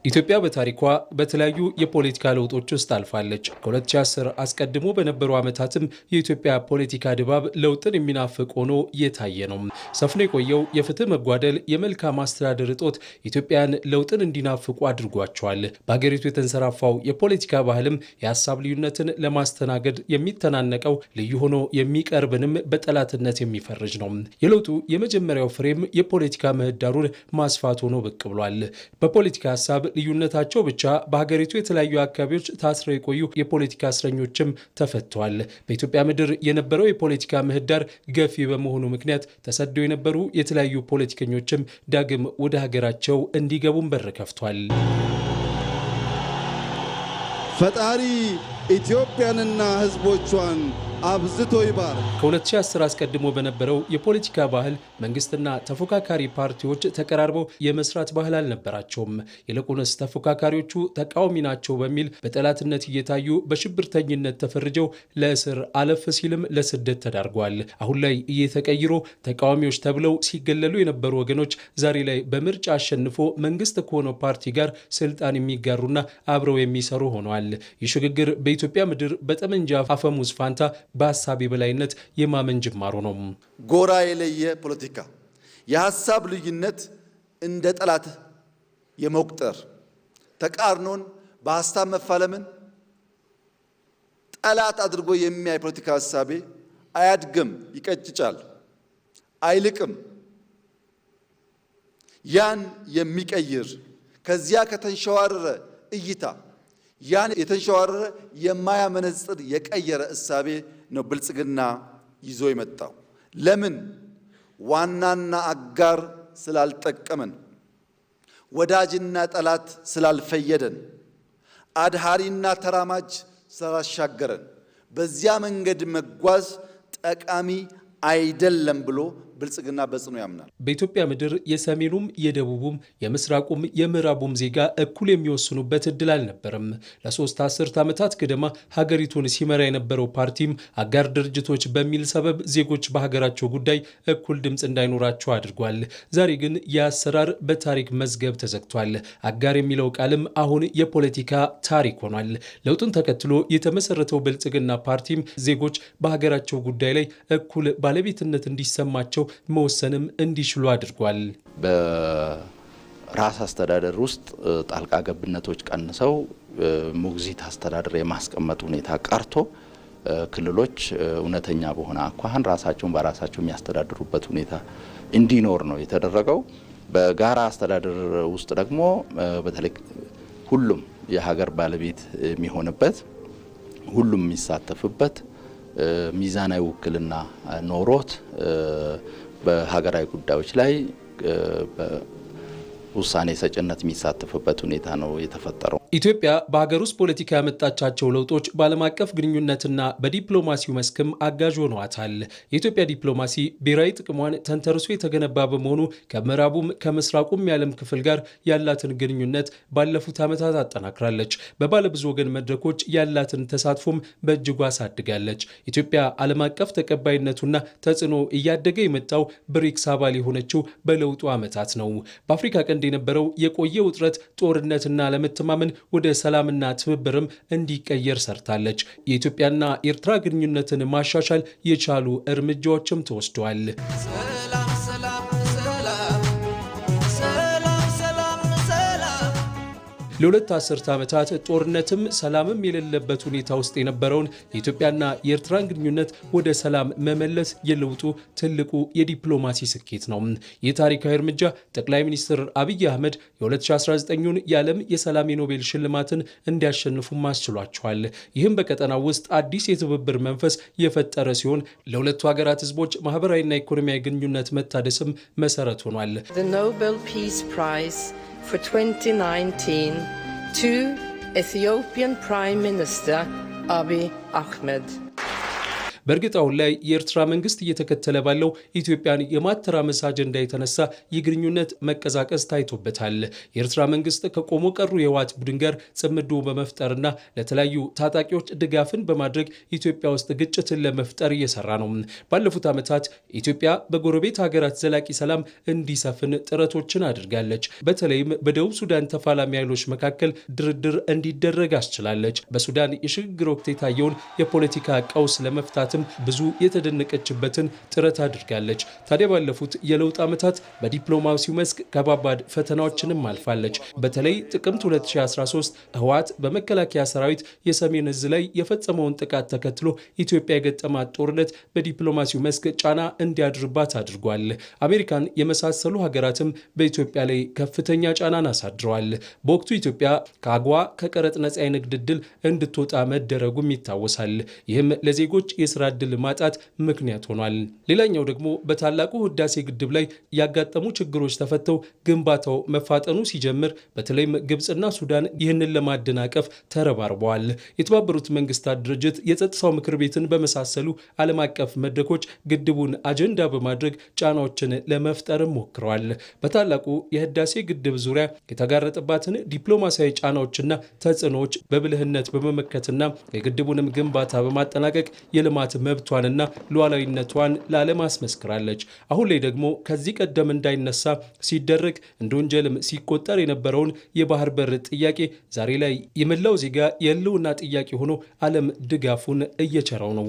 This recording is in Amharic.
ኢትዮጵያ በታሪኳ በተለያዩ የፖለቲካ ለውጦች ውስጥ አልፋለች። ከ2010 አስቀድሞ በነበሩ ዓመታትም የኢትዮጵያ ፖለቲካ ድባብ ለውጥን የሚናፍቅ ሆኖ የታየ ነው። ሰፍኖ የቆየው የፍትህ መጓደል፣ የመልካም አስተዳደር እጦት ኢትዮጵያን ለውጥን እንዲናፍቁ አድርጓቸዋል። በሀገሪቱ የተንሰራፋው የፖለቲካ ባህልም የሀሳብ ልዩነትን ለማስተናገድ የሚተናነቀው ልዩ ሆኖ የሚቀርብንም በጠላትነት የሚፈርጅ ነው። የለውጡ የመጀመሪያው ፍሬም የፖለቲካ ምህዳሩን ማስፋት ሆኖ ብቅ ብሏል። በፖለቲካ ሀሳብ ልዩነታቸው ብቻ በሀገሪቱ የተለያዩ አካባቢዎች ታስረው የቆዩ የፖለቲካ እስረኞችም ተፈተዋል። በኢትዮጵያ ምድር የነበረው የፖለቲካ ምህዳር ገፊ በመሆኑ ምክንያት ተሰደው የነበሩ የተለያዩ ፖለቲከኞችም ዳግም ወደ ሀገራቸው እንዲገቡም በር ከፍቷል። ፈጣሪ ኢትዮጵያንና ሕዝቦቿን አብዝቶ ይባርክ። ከ2010 አስቀድሞ በነበረው የፖለቲካ ባህል መንግስትና ተፎካካሪ ፓርቲዎች ተቀራርበው የመስራት ባህል አልነበራቸውም። ይልቁንስ ተፎካካሪዎቹ ተቃዋሚ ናቸው በሚል በጠላትነት እየታዩ በሽብርተኝነት ተፈርጀው ለእስር አለፍ ሲልም ለስደት ተዳርገዋል። አሁን ላይ እየተቀይሮ ተቃዋሚዎች ተብለው ሲገለሉ የነበሩ ወገኖች ዛሬ ላይ በምርጫ አሸንፎ መንግስት ከሆነው ፓርቲ ጋር ስልጣን የሚጋሩና አብረው የሚሰሩ ሆነዋል። ይህ ሽግግር በኢትዮጵያ ምድር በጠመንጃ አፈሙዝ ፋንታ በሀሳብ የበላይነት የማመን ጅማሮ ነው። ጎራ የለየ ፖለቲካ የሀሳብ ልዩነት እንደ ጠላት የመቁጠር ተቃርኖን በሀሳብ መፋለምን ጠላት አድርጎ የሚያይ ፖለቲካ ሀሳቤ አያድግም፣ ይቀጭጫል፣ አይልቅም። ያን የሚቀይር ከዚያ ከተንሸዋረረ እይታ ያን የተንሸዋረረ የማያመነጽር የቀየረ እሳቤ ነው ብልጽግና ይዞ የመጣው። ለምን? ዋናና አጋር ስላልጠቀመን፣ ወዳጅና ጠላት ስላልፈየደን፣ አድሃሪና ተራማጅ ስላሻገረን፣ በዚያ መንገድ መጓዝ ጠቃሚ አይደለም ብሎ ብልጽግና በጽኑ ያምናል። በኢትዮጵያ ምድር የሰሜኑም የደቡቡም የምስራቁም የምዕራቡም ዜጋ እኩል የሚወስኑበት እድል አልነበረም። ለሶስት አስርት ዓመታት ገደማ ሀገሪቱን ሲመራ የነበረው ፓርቲም አጋር ድርጅቶች በሚል ሰበብ ዜጎች በሀገራቸው ጉዳይ እኩል ድምፅ እንዳይኖራቸው አድርጓል። ዛሬ ግን የአሰራር በታሪክ መዝገብ ተዘግቷል። አጋር የሚለው ቃልም አሁን የፖለቲካ ታሪክ ሆኗል። ለውጡን ተከትሎ የተመሰረተው ብልጽግና ፓርቲም ዜጎች በሀገራቸው ጉዳይ ላይ እኩል ባለቤትነት እንዲሰማቸው መወሰንም እንዲችሉ አድርጓል። በራስ አስተዳደር ውስጥ ጣልቃ ገብነቶች ቀንሰው ሞግዚት አስተዳደር የማስቀመጥ ሁኔታ ቀርቶ ክልሎች እውነተኛ በሆነ አኳኋን ራሳቸውን በራሳቸው የሚያስተዳድሩበት ሁኔታ እንዲኖር ነው የተደረገው። በጋራ አስተዳደር ውስጥ ደግሞ በተለይ ሁሉም የሀገር ባለቤት የሚሆንበት፣ ሁሉም የሚሳተፍበት፣ ሚዛናዊ ውክልና ኖሮት በሀገራዊ ጉዳዮች ላይ ውሳኔ ሰጭነት የሚሳተፍበት ሁኔታ ነው የተፈጠረው። ኢትዮጵያ በሀገር ውስጥ ፖለቲካ ያመጣቻቸው ለውጦች በዓለም አቀፍ ግንኙነትና በዲፕሎማሲው መስክም አጋዥ ሆነዋታል። የኢትዮጵያ ዲፕሎማሲ ብሔራዊ ጥቅሟን ተንተርሶ የተገነባ በመሆኑ ከምዕራቡም ከምስራቁም የዓለም ክፍል ጋር ያላትን ግንኙነት ባለፉት ዓመታት አጠናክራለች። በባለብዙ ወገን መድረኮች ያላትን ተሳትፎም በእጅጉ አሳድጋለች። ኢትዮጵያ ዓለም አቀፍ ተቀባይነቱና ተጽዕኖ እያደገ የመጣው ብሪክስ አባል የሆነችው በለውጡ ዓመታት ነው። በአፍሪካ ቀንድ የነበረው የቆየ ውጥረት፣ ጦርነትና አለመተማመን ወደ ሰላምና ትብብርም እንዲቀየር ሰርታለች። የኢትዮጵያና ኤርትራ ግንኙነትን ማሻሻል የቻሉ እርምጃዎችም ተወስደዋል። ለሁለት አስርት ዓመታት ጦርነትም ሰላምም የሌለበት ሁኔታ ውስጥ የነበረውን የኢትዮጵያና የኤርትራን ግንኙነት ወደ ሰላም መመለስ የለውጡ ትልቁ የዲፕሎማሲ ስኬት ነው። ይህ ታሪካዊ እርምጃ ጠቅላይ ሚኒስትር አብይ አህመድ የ2019ን የዓለም የሰላም የኖቤል ሽልማትን እንዲያሸንፉም አስችሏቸዋል። ይህም በቀጠናው ውስጥ አዲስ የትብብር መንፈስ የፈጠረ ሲሆን ለሁለቱ ሀገራት ህዝቦች ማህበራዊና ኢኮኖሚያዊ ግንኙነት መታደስም መሰረት ሆኗል። For 2019 to Ethiopian Prime Minister Abiy Ahmed. በእርግጥ አሁን ላይ የኤርትራ መንግስት እየተከተለ ባለው ኢትዮጵያን የማተራመስ አጀንዳ የተነሳ የግንኙነት መቀዛቀዝ ታይቶበታል። የኤርትራ መንግስት ከቆሞ ቀሩ የህወሓት ቡድን ጋር ጽምዶ በመፍጠርና ለተለያዩ ታጣቂዎች ድጋፍን በማድረግ ኢትዮጵያ ውስጥ ግጭትን ለመፍጠር እየሰራ ነው። ባለፉት ዓመታት ኢትዮጵያ በጎረቤት ሀገራት ዘላቂ ሰላም እንዲሰፍን ጥረቶችን አድርጋለች። በተለይም በደቡብ ሱዳን ተፋላሚ ኃይሎች መካከል ድርድር እንዲደረግ አስችላለች። በሱዳን የሽግግር ወቅት የታየውን የፖለቲካ ቀውስ ለመፍታትም ብዙ የተደነቀችበትን ጥረት አድርጋለች። ታዲያ ባለፉት የለውጥ ዓመታት በዲፕሎማሲው መስክ ከባባድ ፈተናዎችንም አልፋለች። በተለይ ጥቅምት 2013 ህወሓት በመከላከያ ሰራዊት የሰሜን እዝ ላይ የፈጸመውን ጥቃት ተከትሎ ኢትዮጵያ የገጠማት ጦርነት በዲፕሎማሲው መስክ ጫና እንዲያድርባት አድርጓል። አሜሪካን የመሳሰሉ ሀገራትም በኢትዮጵያ ላይ ከፍተኛ ጫናን አሳድረዋል። በወቅቱ ኢትዮጵያ ከአጎዋ ከቀረጥ ነጻ የንግድ ዕድል እንድትወጣ መደረጉም ይታወሳል። ይህም ለዜጎች የስራ ዕድል ማጣት ምክንያት ሆኗል። ሌላኛው ደግሞ በታላቁ ህዳሴ ግድብ ላይ ያጋጠሙ ችግሮች ተፈተው ግንባታው መፋጠኑ ሲጀምር በተለይም ግብፅና ሱዳን ይህንን ለማደናቀፍ ተረባርበዋል። የተባበሩት መንግስታት ድርጅት የጸጥታው ምክር ቤትን በመሳሰሉ ዓለም አቀፍ መድረኮች ግድቡን አጀንዳ በማድረግ ጫናዎችን ለመፍጠርም ሞክረዋል። በታላቁ የህዳሴ ግድብ ዙሪያ የተጋረጠባትን ዲፕሎማሲያዊ ጫናዎችና ተጽዕኖዎች በብልህነት በመመከትና የግድቡንም ግንባታ በማጠናቀቅ የልማት መብቷንና ሉዓላዊነቷን ለዓለም አስመስክራለች። አሁን ላይ ደግሞ ከዚህ ቀደም እንዳይነሳ ሲደረግ እንደ ወንጀልም ሲቆጠር የነበረውን የባህር በር ጥያቄ ዛሬ ላይ የመላው ዜጋ የህልውና ጥያቄ ሆኖ ዓለም ድጋፉን እየቸረው ነው።